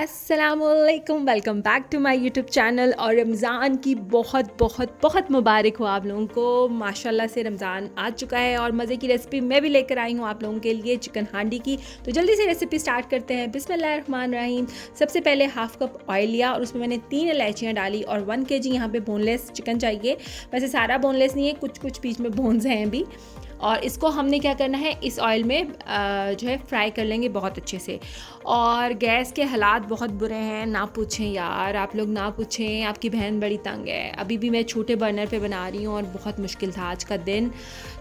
अस्सलामुअलैकुम, welcome back to my YouTube channel. और रमज़ान की बहुत बहुत बहुत मुबारक हो आप लोगों को। माशाल्लाह से रमज़ान आ चुका है और मज़े की रेसिपी मैं भी लेकर आई हूँ आप लोगों के लिए, चिकन हांडी की। तो जल्दी से रेसिपी स्टार्ट करते हैं। बिस्मिल्लाहिर्रहमानिर्रहीम। सबसे पहले हाफ़ कप ऑयल लिया और उसमें मैंने 3 इलायचियाँ डाली और 1 kg यहाँ पे बोनलेस चिकन चाहिए। वैसे सारा बोनलेस नहीं है, कुछ कुछ बीच में बोन्स हैं अभी। और इसको हमने क्या करना है, इस ऑयल में जो है फ्राई कर लेंगे बहुत अच्छे से। और गैस के हालात बहुत बुरे हैं, ना पूछें यार, आप लोग ना पूछें, आपकी बहन बड़ी तंग है। अभी भी मैं छोटे बर्नर पे बना रही हूँ और बहुत मुश्किल था आज का दिन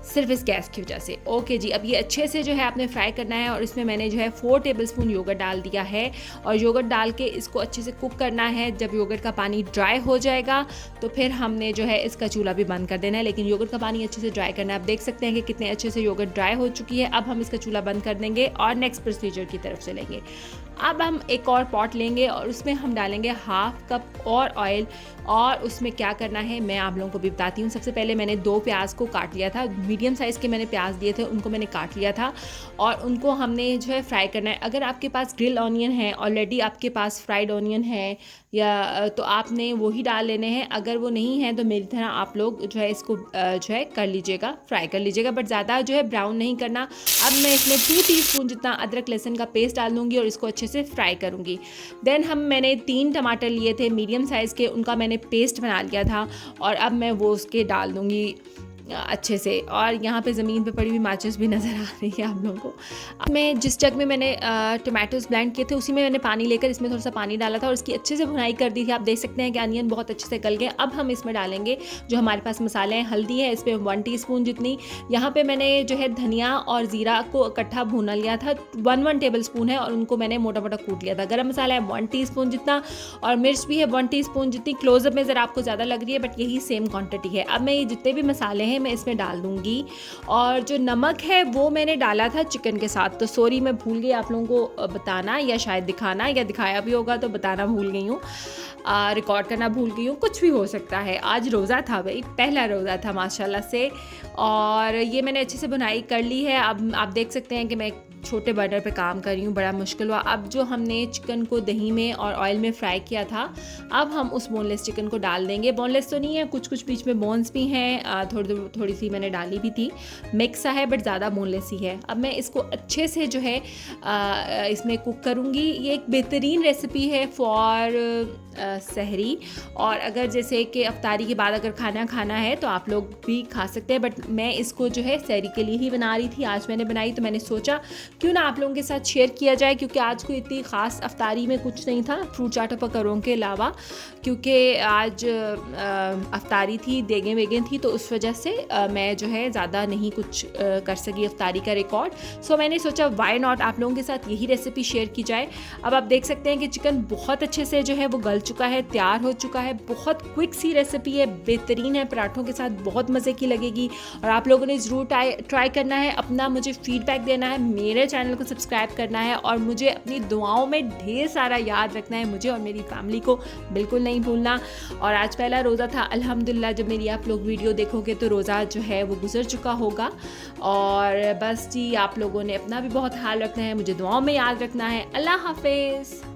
सिर्फ इस गैस की वजह से। ओके जी, अब ये अच्छे से जो है आपने फ्राई करना है और इसमें मैंने जो है 4 टेबलस्पून योगर्ट डाल दिया है और योगर्ट डाल के इसको अच्छे से कुक करना है। जब योगर्ट का पानी ड्राई हो जाएगा तो फिर हमने जो है इसका चूल्हा भी बंद कर देना है, लेकिन योगर्ट का पानी अच्छे से ड्राई करना है। आप देख सकते हैं कि कितने अच्छे से योगर्ट ड्राई हो चुकी है। अब हम इसका चूल्हा बंद कर देंगे और नेक्स्ट प्रोसीजर की तरफ चलेंगे। अब हम एक और पॉट लेंगे और उसमें हम डालेंगे हाफ़ कप और ऑयल। और उसमें क्या करना है मैं आप लोगों को भी बताती हूँ। सबसे पहले मैंने 2 प्याज को काट लिया था, मीडियम साइज़ के मैंने प्याज दिए थे, उनको मैंने काट लिया था और उनको हमने जो है फ्राई करना है। अगर आपके पास ग्रिल ऑनियन है, ऑलरेडी आपके पास फ्राइड ऑनियन है या तो आपने वही डाल लेने हैं। अगर वो नहीं है तो मेरी तरह आप लोग जो है इसको जो है कर लीजिएगा, फ्राई कर लीजिएगा, बट ज़्यादा जो है ब्राउन नहीं करना। अब मैं इसमें 2 टीस्पून जितना अदरक लहसुन का पेस्ट डाल दूँगी और इसको अच्छे से फ्राई करूँगी। देन मैंने 3 टमाटर लिए थे मीडियम साइज़ के, उनका मैंने पेस्ट बना लिया था और अब मैं वो उसके डाल दूँगी अच्छे से। और यहाँ पे ज़मीन पे पड़ी हुई माचिस भी नज़र आ रही है आप लोगों को। अब मैं जिस जग में मैंने टमाटोज़ ब्लेंड किए थे उसी में मैंने पानी लेकर इसमें थोड़ा सा पानी डाला था और इसकी अच्छे से भुनाई कर दी थी। आप देख सकते हैं कि अनियन बहुत अच्छे से गल गए। अब हम इसमें डालेंगे जो हमारे पास मसाले हैं। हल्दी है इस पर 1 टीस्पून जितनी। यहाँ पर मैंने जो है धनिया और ज़ीरा को इकट्ठा भूना लिया था, 1 टेबल स्पून है और उनको मैंने मोटा मोटा कूट लिया था। गरम मसाला है 1 टीस्पून जितना और मिर्च भी है 1 टीस्पून जितनी। क्लोजअप में ज़रा आपको ज़्यादा लग रही है बट यही सेम क्वांटिटी है। अब मैं ये जितने भी मसाले हैं मैं इसमें डाल दूंगी। और जो नमक है वो मैंने डाला था चिकन के साथ, तो सॉरी मैं भूल गई आप लोगों को बताना, या शायद दिखाना, या दिखाया भी होगा तो बताना भूल गई हूँ, रिकॉर्ड करना भूल गई हूँ, कुछ भी हो सकता है। आज रोज़ा था भाई, पहला रोज़ा था माशाल्लाह से। और ये मैंने अच्छे से बुनाई कर ली है। अब आप देख सकते हैं कि मैं छोटे बर्नर पे काम कर रही हूँ, बड़ा मुश्किल हुआ। अब जो हमने चिकन को दही में और ऑयल में फ्राई किया था, अब हम उस बोनलेस चिकन को डाल देंगे। बोनलेस तो नहीं है, कुछ कुछ बीच में बोन्स भी हैं, थोड़ी सी मैंने डाली भी थी, मिक्स सा है बट ज़्यादा बोनलेस ही है। अब मैं इसको अच्छे से जो है इसमें कुक करूँगी। ये एक बेहतरीन रेसिपी है फॉर सहरी, और अगर जैसे कि अफ्तारी के बाद अगर खाना है तो आप लोग भी खा सकते हैं, बट मैं इसको जो है सहरी के लिए ही बना रही थी। आज मैंने बनाई तो मैंने सोचा क्यों ना आप लोगों के साथ शेयर किया जाए, क्योंकि आज को इतनी ख़ास अफ्तारी में कुछ नहीं था फ्रूट चाट पकौड़ों के अलावा, क्योंकि आज अफ्तारी थी, देगें वेगें थी, तो उस वजह से मैं जो है ज़्यादा नहीं कुछ कर सकी अफ्तारी का रिकॉर्ड। सो मैंने सोचा वाई नॉट आप लोगों के साथ यही रेसिपी शेयर की जाए। अब आप देख सकते हैं कि चिकन बहुत अच्छे से जो है वो गल चुका है, तैयार हो चुका है। बहुत क्विक सी रेसिपी है, बेहतरीन है, पराठों के साथ बहुत मज़े की लगेगी और आप लोगों ने ज़रूर ट्राई करना है। अपना मुझे फीडबैक देना है, मेरे चैनल को सब्सक्राइब करना है और मुझे अपनी दुआओं में ढेर सारा याद रखना है, मुझे और मेरी फैमिली को बिल्कुल नहीं भूलना। और आज पहला रोज़ा था, अल्हम्दुलिल्लाह जब मेरी आप लोग वीडियो देखोगे तो रोज़ा जो है वो गुजर चुका होगा। और बस जी, आप लोगों ने अपना भी बहुत ख्याल रखना है, मुझे दुआओं में याद रखना है। अल्लाह हाफिज़।